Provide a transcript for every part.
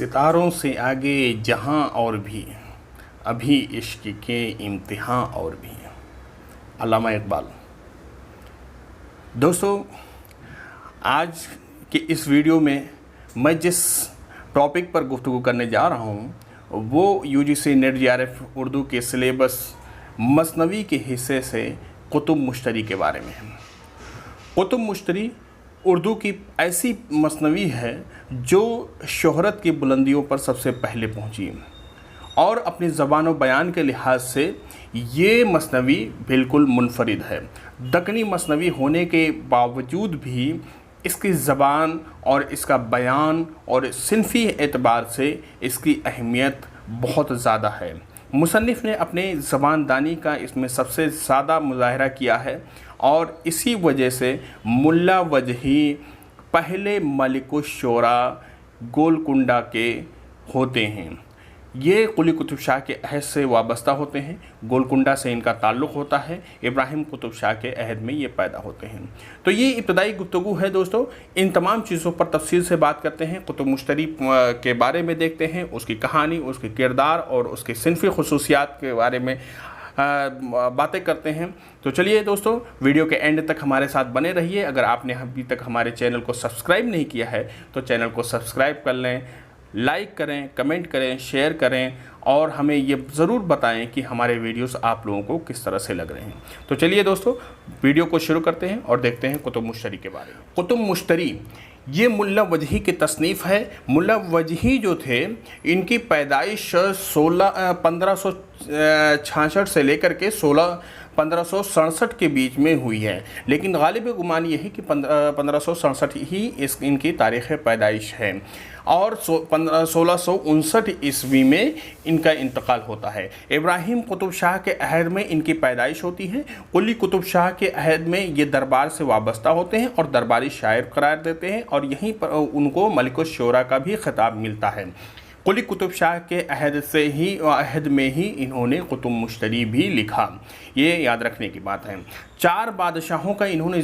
सितारों से आगे जहां और भी, अभी इश्क के इम्तिहान और भी। अल्लामा इकबाल। दोस्तों, आज के इस वीडियो में मैं जिस टॉपिक पर गुफ्तगू करने जा रहा हूँ वो यूजीसी नेट जेआरएफ उर्दू के सिलेबस मसनवी के हिस्से से कुतुब मुश्तरी के बारे में है। कुतुब मुश्तरी उर्दू की ऐसी मसनवी है जो शोहरत की बुलंदियों पर सबसे पहले पहुंची और अपनी ज़बान व बयान के लिहाज से ये मसनवी बिल्कुल मुनफरिद है। दक्कनी मसनवी होने के बावजूद भी इसकी ज़बान और इसका बयान और सिनफ़ी एतबार से इसकी अहमियत बहुत ज़्यादा है। मुसन्निफ़ ने अपने ज़बानदानी का इसमें सबसे ज़्यादा मुज़ाहरा किया है और इसी वजह से मुल्ला वजही पहले मलिकुश्शोरा गोलकुंडा के होते हैं। ये कुली कुतुब शाह के अहद से वाबस्ता होते हैं। गोलकुंडा से इनका ताल्लुक़ होता है। इब्राहिम कुतुब शाह के अहद में ये पैदा होते हैं। तो ये इब्तदाई गुफ्तगू है दोस्तों। इन तमाम चीज़ों पर तफसील से बात करते हैं। कुतुब मुश्तरी के बारे में देखते हैं, उसकी कहानी, उसके किरदार और उसके सिनफ़ी खुसूसियात के बारे में बातें करते हैं। तो चलिए दोस्तों, वीडियो के एंड तक हमारे साथ बने रहिए। अगर आपने अभी तक हमारे चैनल को सब्सक्राइब नहीं किया है तो चैनल को सब्सक्राइब कर लें, लाइक करें, कमेंट करें, शेयर करें और हमें ये ज़रूर बताएं कि हमारे वीडियोस आप लोगों को किस तरह से लग रहे हैं। तो चलिए दोस्तों, वीडियो को शुरू करते हैं और देखते हैं कुतुब मुश्तरी के बारे में। कुतुब मुश्तरी ये मुल्ला वजही की तसनीफ़ है। मुल्ला वजही जो थे, इनकी पैदाइश 1566 से लेकर के 1567 के बीच में हुई है, लेकिन गालिब गुमान ये है कि 1567 ही इनकी तारीख़ पैदाइश है और 1659 ईस्वी में इनका इंतकाल होता है। इब्राहिम कुतुब शाह के अहद में इनकी पैदाइश होती है। कुली कुतुब शाह के अहद में ये दरबार से वाबस्ता होते हैं और दरबारी शायर करार देते हैं और यहीं पर उनको मलिकुश्शोरा का भी खिताब मिलता है। कुली कुतुब शाह के अहद में ही इन्होंने कुतुब मुश्तरी भी लिखा। ये याद रखने की बात है। 4 बादशाहों का इन्होंने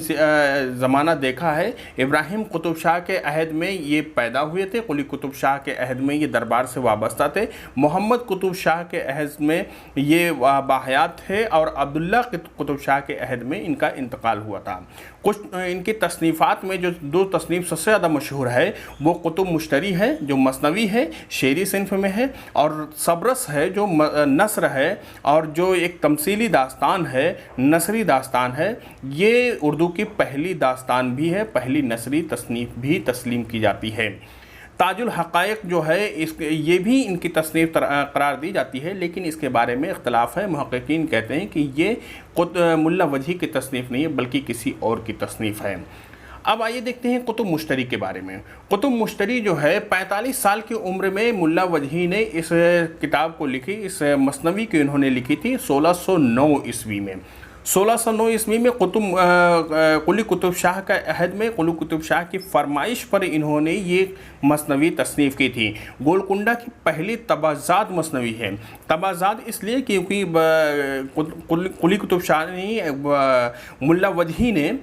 ज़माना देखा है। इब्राहिम कुतुब शाह के अहद में ये पैदा हुए थे। कुली कुतुब शाह के अहद में ये दरबार से वाबस्ता थे। मोहम्मद कुतुब शाह के अहद में ये बाहयात थे और अब्दुल्ला कुतुब शाह के अहद में इनका इंतकाल हुआ था। कुछ इनकी तसनीफ़ात में जो 2 तसनीफ़ सबसे ज़्यादा मशहूर है वो कुतुब मुश्तरी है जो मसनवी है, शेरी सिनफ में है, और सबरस है जो नसर है और जो एक तमसीली दास्तान है, नसरी दास्तान है। ये उर्दू की पहली दास्तान भी है, पहली नसरी तसनीफ़ भी तस्लीम की जाती है। ताजुल हक़ाइक़ जो है ये भी इनकी तसनीफ़ करार दी जाती है, लेकिन इसके बारे में इख्तलाफ है। मुहक़्क़िक़ीन कहते हैं कि ये मुल्ला वजही की तसनीफ़ नहीं है बल्कि किसी और की तसनीफ़ है। अब आइए देखते हैं कुतुब मुश्तरी के बारे में। कुतुब मुश्तरी जो है 45 साल की उम्र में मुल्ला वजही ने इस किताब को लिखी। इस मसनवी को इन्होंने लिखी थी 1609 ईस्वी में। 1609 ईस्वी में कुली कुतुब शाह का अहद में कुली कुतुब शाह की फरमाइश पर इन्होंने ये मसनवी तसनीफ़ की थी। गोलकुंडा की पहली तबाज़ात मसनवी है। तबाज़ात इसलिए क्योंकि कुली कुतुब शाह ने मुल्ला वजही ने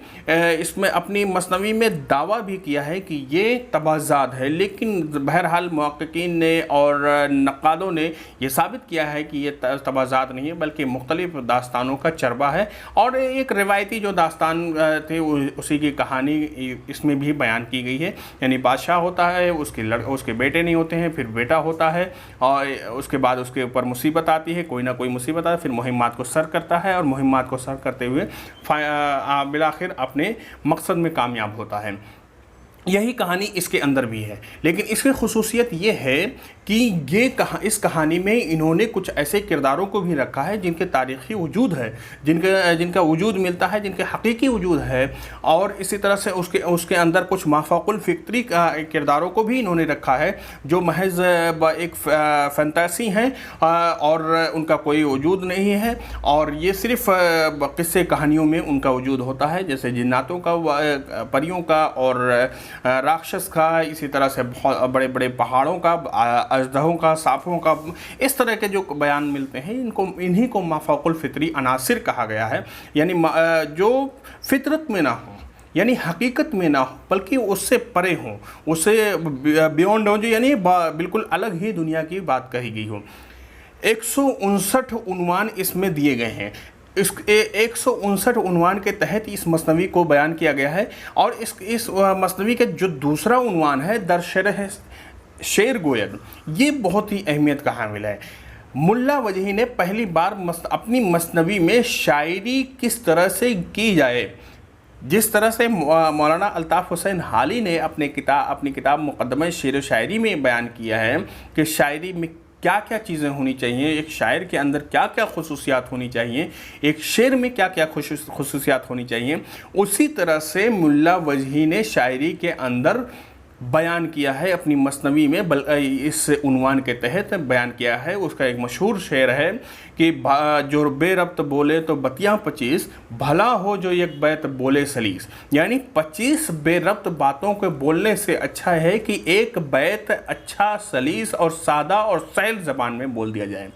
इसमें अपनी मसनवी में दावा भी किया है कि ये तबाज़ात है, लेकिन बहरहाल मुहक़्क़िक़ीन ने और नक़ादों ने यह साबित किया है कि ये तबाज़ात नहीं है बल्कि मुख्तलिफ़ दास्तानों का चरबा है और एक रिवायती जो दास्तान थे उसी की कहानी इसमें भी बयान की गई है। यानी बादशाह होता है, उसके बेटे नहीं होते हैं, फिर बेटा होता है और उसके बाद उसके ऊपर मुसीबत आती है, कोई ना कोई मुसीबत आती है, फिर मुहिम्मात को सर करता है और मुहिम्मात को सर करते हुए बिलाखिर अपने मकसद में कामयाब होता है। यही कहानी इसके अंदर भी है, लेकिन इसकी खुसूसियत ये है कि इस कहानी में इन्होंने कुछ ऐसे किरदारों को भी रखा है जिनके तारीख़ी वजूद है, जिनका वजूद मिलता है, जिनके हकीकी वजूद है, और इसी तरह से उसके अंदर कुछ माफ़ाकुल फ़िक्री किरदारों को भी इन्होंने रखा है जो महज एक फंतासी हैं और उनका कोई वजूद नहीं है और ये सिर्फ़ किस्से कहानियों में उनका वजूद होता है, जैसे जिन्नातों का, परियों का और राक्षस का, इसी तरह से बहुत बड़े बड़े पहाड़ों का, अजदहों का, सांपों का, इस तरह के जो बयान मिलते हैं इन्हीं को माफ़ाकुल फ़ितरी अनासिर कहा गया है। यानी जो फितरत में ना हो, यानी हकीकत में ना हो बल्कि उससे परे हो, उससे बियॉन्ड हो, जो यानी बिल्कुल अलग ही दुनिया की बात कही गई हो। 159 उन्वान इसमें दिए गए हैं। इस 159 उन्वान के तहत इस मसनवी को बयान किया गया है। और इस मसनवी का जो दूसरा उन्वान है दरशरह शेर गोयल, ये बहुत ही अहमियत का हामिल है। मुल्ला वजही ने पहली बार अपनी मसनवी में शायरी किस तरह से की जाए, जिस तरह से मौलाना अल्ताफ़ हुसैन हाली ने अपनी किताब मुक़द्दमा शेर व शायरी में बयान किया है कि शायरी में क्या क्या चीज़ें होनी चाहिए, एक शायर के अंदर क्या क्या खुसूसियात होनी चाहिए, एक शेर में क्या क्या खुसूसियात होनी चाहिए, उसी तरह से मुल्ला वजही ने शायरी के अंदर बयान किया है अपनी मसनवी में। इस उन्वान के तहत बयान किया है। उसका एक मशहूर शेर है कि जो बेरब्त बोले तो बतियाँ 25, भला हो जो एक बैत बोले सलीस। यानी 25 बेरब्त बातों के बोलने से अच्छा है कि एक बैत अच्छा, सलीस और सादा और सैल ज़बान में बोल दिया जाए।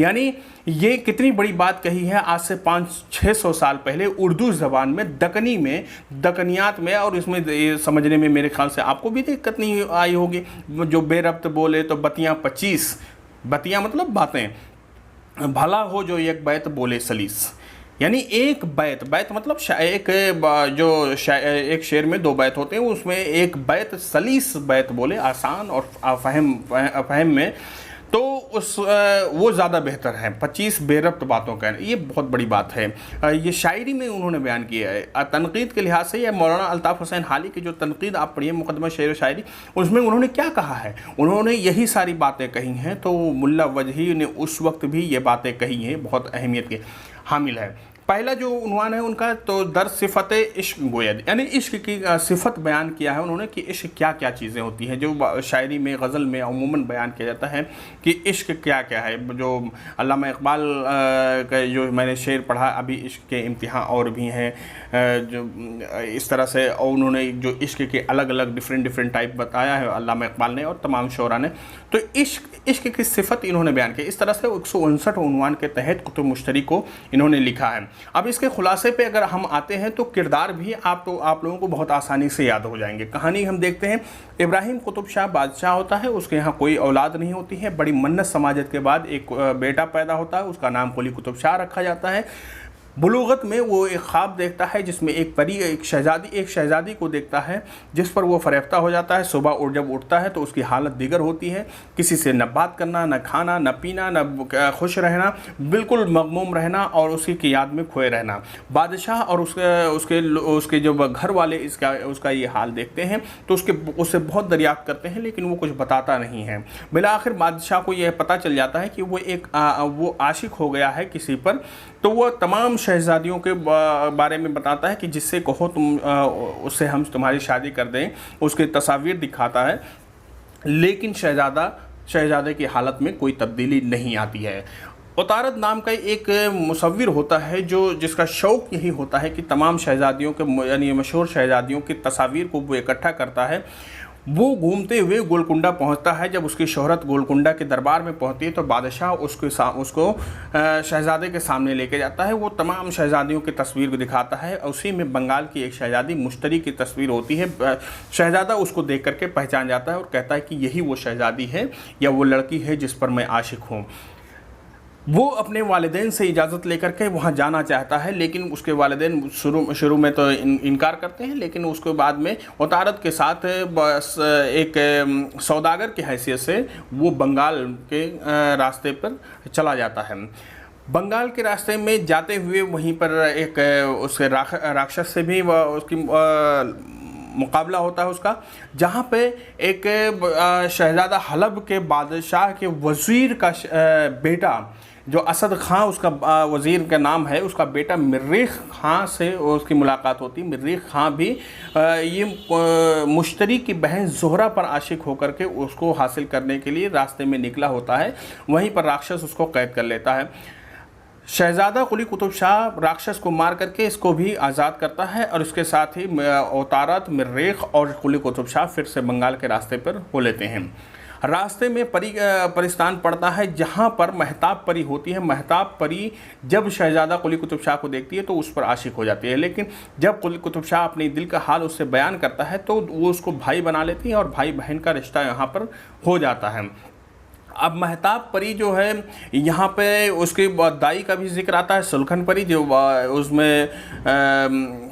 यानी ये कितनी बड़ी बात कही है आज से 500-600 साल पहले उर्दू ज़बान में, दकनी में, दकनियात में। और इसमें समझने में मेरे ख्याल से आपको भी दिक्कत नहीं आई होगी। जो बेरब्त बोले तो बतियाँ 25, बतियाँ मतलब बातें, भला हो जो एक बैत बोले सलीस। यानी एक बैत, बैत मतलब एक शेर में 2 बैत होते हैं, उसमें एक बैत सलीस बैत बोले, आसान और अफहम में, तो वो ज़्यादा बेहतर है 25 बेरब्त बातों का। ये बहुत बड़ी बात है। ये शायरी में उन्होंने बयान किया है। तनकीद के लिहाज से या मौलाना अल्ताफ़ हुसैन हाली की जो तनकीद आप पढ़िए मुक़द्दमा शेर व शायरी, उसमें उन्होंने क्या कहा है, उन्होंने यही सारी बातें कही हैं। तो मुल्ला वजही ने उस वक्त भी ये बातें कही हैं, बहुत अहमियत के हामिल है। पहला जो उन्वान है उनका तो दर सिफ़त इश्क गोयद, यानी इश्क की सिफ़त बयान किया है उन्होंने कि इश्क क्या क्या चीज़ें होती हैं, जो शायरी में, गज़ल में अमूमन बयान किया जाता है कि इश्क क्या क्या है। जो अल्लामा इक़बाल का जो मैंने शेर पढ़ा अभी, इश्क के इम्तिहान और भी हैं, जो इस तरह से, और उन्होंने जो इश्क के अलग अलग डिफरेंट टाइप बताया है अल्लामा इक़बाल ने और तमाम शोरा ने। तो इश्क की सिफ़त इन्होंने बयान की। इस तरह से 159 उन्वान के तहत कुतुब मुश्तरी को इन्होंने लिखा है। अब इसके खुलासे पे अगर हम आते हैं तो किरदार भी आप लोगों को बहुत आसानी से याद हो जाएंगे। कहानी हम देखते हैं, इब्राहिम कुतुब शाह बादशाह होता है, उसके यहाँ कोई औलाद नहीं होती है। बड़ी मन्नत समाजत के बाद एक बेटा पैदा होता है, उसका नाम कुली कुतुब शाह रखा जाता है। बुलूगत में वो एक ख्वाब देखता है जिसमें एक परी एक शहजादी को देखता है जिस पर वो फरेफ्ता हो जाता है। सुबह जब उठता है तो उसकी हालत दीगर होती है, किसी से न बात करना, न खाना, न पीना, न खुश रहना, बिल्कुल मगमूम रहना और उसी की याद में खोए रहना। बादशाह और उसके जो घर वाले उसका ये हाल देखते हैं तो उससे बहुत दरियाफ्त करते हैं, लेकिन वो कुछ बताता नहीं है। बिला आखिर बादशाह को यह पता चल जाता है कि वो आशिक हो गया है किसी पर। तो वह तमाम शहज़ादियों के बारे में बताता है कि जिससे कहो तुम उससे हम तुम्हारी शादी कर दें, उसके तस्वीर दिखाता है, लेकिन शहज़ादे की हालत में कोई तब्दीली नहीं आती है। उतारद नाम का एक मुसव्विर होता है जिसका शौक़ यही होता है कि तमाम शहज़ादियों के यानी मशहूर शहज़ादियों की तस्वीर को वो इकट्ठा करता है। वो घूमते हुए गोलकुंडा पहुंचता है। जब उसकी शोहरत गोलकुंडा के दरबार में पहुंचती है तो बादशाह उसको शहज़ादे के सामने लेके जाता है। वो तमाम शहज़ादियों की तस्वीर को दिखाता है। उसी में बंगाल की एक शहज़ादी मुश्तरी की तस्वीर होती है। शहज़ादा उसको देख करके पहचान जाता है और कहता है कि यही वो शहज़ादी है या वो लड़की है जिस पर मैं आशिक हूँ। वो अपने वालिदैन से इजाज़त लेकर के वहाँ जाना चाहता है, लेकिन उसके वालिदैन शुरू में तो इनकार करते हैं, लेकिन उसके बाद में उतारद के साथ बस एक सौदागर की हैसियत से वो बंगाल के रास्ते पर चला जाता है। बंगाल के रास्ते में जाते हुए वहीं पर एक उसके राक्षस से भी उसकी मुकाबला होता है उसका, जहाँ पे एक शहज़ादा हलब के बादशाह के वज़ीर का बेटा जो असद खां उसका वज़ीर का नाम है, उसका बेटा मिर्रीख खां से उसकी मुलाकात होती। मिर्रीख खां भी ये मुश्तरी की बहन ज़ोहरा पर आशिक होकर के उसको हासिल करने के लिए रास्ते में निकला होता है। वहीं पर राक्षस उसको कैद कर लेता है। शहज़ादा कुली कुतुब शाह राक्षस को मार करके इसको भी आज़ाद करता है और इसके साथ ही उतारत, मिर्रीख और कुली कुतुब शाह फिर से बंगाल के रास्ते पर हो लेते हैं। रास्ते में परिस्तान पड़ता है जहाँ पर महताब परी होती है। महताब परी जब शहजादा कुली कुतुब शाह को देखती है तो उस पर आशिक हो जाती है, लेकिन जब कुली कुतुब शाह अपने दिल का हाल उससे बयान करता है तो वो उसको भाई बना लेती है और भाई बहन का रिश्ता यहाँ पर हो जाता है। अब महताब परी जो है यहाँ पे उसके दाई का भी जिक्र आता है, सुलखन परी जो उसमें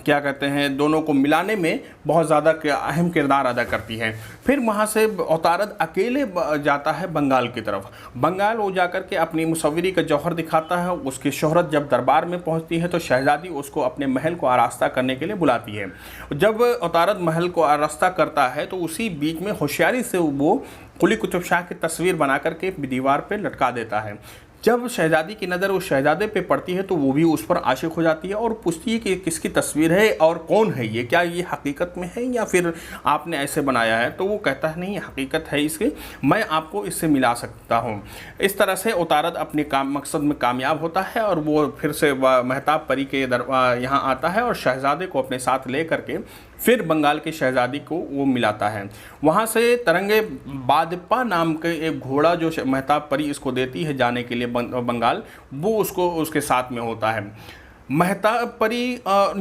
क्या कहते हैं दोनों को मिलाने में बहुत ज़्यादा अहम किरदार अदा करती है। फिर वहाँ से औतारद अकेले जाता है बंगाल की तरफ। बंगाल वो जाकर के अपनी मुसव्विरी का जौहर दिखाता है। उसकी शोहरत जब दरबार में पहुँचती है तो शहजादी उसको अपने महल को आरास्ता करने के लिए बुलाती है। जब औतारद महल को आरास्ता करता है तो उसी बीच में होशियारी से वो कुली कुतुब शाह की तस्वीर बना करके दीवार पे लटका देता है। जब शहजादी की नज़र उस शहजादे पे पड़ती है तो वो भी उस पर आशिक हो जाती है और पूछती है कि किसकी तस्वीर है और कौन है ये, क्या ये हकीकत में है या फिर आपने ऐसे बनाया है। तो वो कहता है नहीं, हकीकत है इसकी, मैं आपको इससे मिला सकता हूँ। इस तरह से औतारद अपने मकसद में कामयाब होता है और वो फिर से महताब परी के यहाँ आता है और शहजादे को अपने साथ ले करके फिर बंगाल की शहजादी को वो मिलाता है। वहाँ से तरंगे बादप्पा नाम के एक घोड़ा जो महताब परी इसको देती है जाने के लिए बंगाल, वो उसको उसके साथ में होता है। महताब परी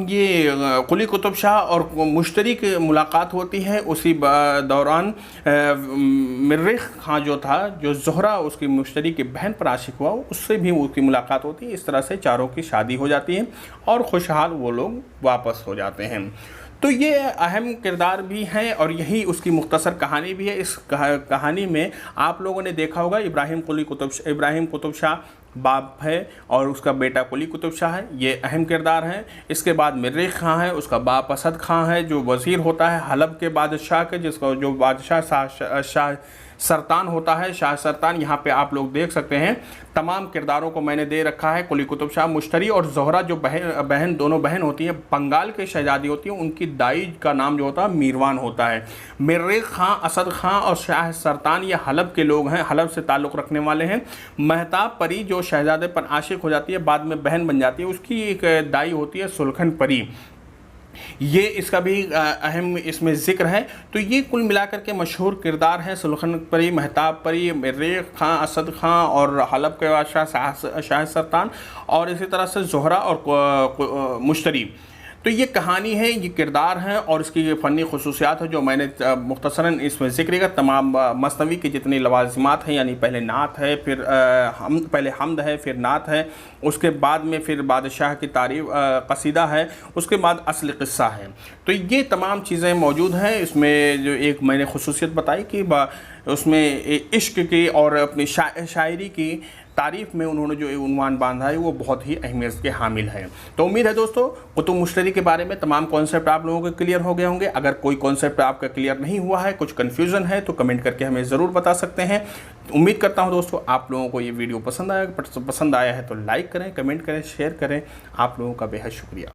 ये कुली कुतुब शाह और मुश्तरी की मुलाकात होती है। उसी दौरान मिर्रिख खां जो था, जो ज़ोहरा उसकी मुश्तरी की बहन पर आशिक हुआ, उससे भी उसकी मुलाकात होती है। इस तरह से चारों की शादी हो जाती है और खुशहाल वो लोग वापस हो जाते हैं। तो ये अहम किरदार भी हैं और यही उसकी मुख्तसर कहानी भी है। इस कहानी में आप लोगों ने देखा होगा इब्राहिम कुतुब शाह बाप है और उसका बेटा कुली कुतुब शाह है, ये अहम किरदार हैं। इसके बाद मिर्रिख खां है, उसका बाप असद खां है जो वज़ीर होता है हलब के बादशाह के, जिसका जो बादशाह शाह सरतान होता है, शाह सरतान। यहाँ पे आप लोग देख सकते हैं तमाम किरदारों को मैंने दे रखा है। कुली कुतुब शाह, मुश्तरी और ज़ोहरा जो बहन दोनों बहन होती हैं, बंगाल के शहजादी होती हैं, उनकी दाई का नाम जो होता है मीरवान होता है। मिर्रिख खां, असद खां और शाह सरतान ये हलब के लोग हैं, हलब से ताल्लुक़ रखने वाले हैं। महताब परी जो शहजादे पर आशिक हो जाती है, बाद में बहन बन जाती है, उसकी एक दाई होती है सुलखन परी। ये इसका भी अहम इसमें ज़िक्र है। तो ये कुल मिलाकर के मशहूर किरदार हैं सुलखन परी, महताब परी, मिर्रिख खां, असद खां और हलब के बादशाह शाह सरतान और इसी तरह से ज़ोहरा और मुश्तरी। तो ये कहानी है, ये किरदार हैं और इसकी फ़नी खुसूसियात है जो मैंने मुख्तसरन इसमें ज़िक्र किया। तमाम मसनवी की जितनी लवाज़िमात हैं, यानी पहले नात है, फिर पहले हमद है, फिर नात है, उसके बाद में फिर बादशाह की तारीफ़ कसीदा है, उसके बाद असली क़िस्सा है। तो ये तमाम चीज़ें मौजूद हैं इसमें। जो एक मैंने खुसूसियत बताई कि उसमें इश्क की और अपनी शायरी की तारीफ़ में उन्होंने जो उन्वान बांधा है वो बहुत ही अहमियत के हामिल है। तो उम्मीद है दोस्तों कुतुब मुश्तरी के बारे में तमाम कॉन्सेप्ट आप लोगों के क्लियर हो गए होंगे। अगर कोई कॉन्सेप्ट आपका क्लियर नहीं हुआ है, कुछ कन्फ्यूज़न है, तो कमेंट करके हमें ज़रूर बता सकते हैं। उम्मीद करता हूँ दोस्तों आप लोगों को ये वीडियो पसंद आया है तो लाइक करें, कमेंट करें, शेयर करें। आप लोगों का बेहद शुक्रिया।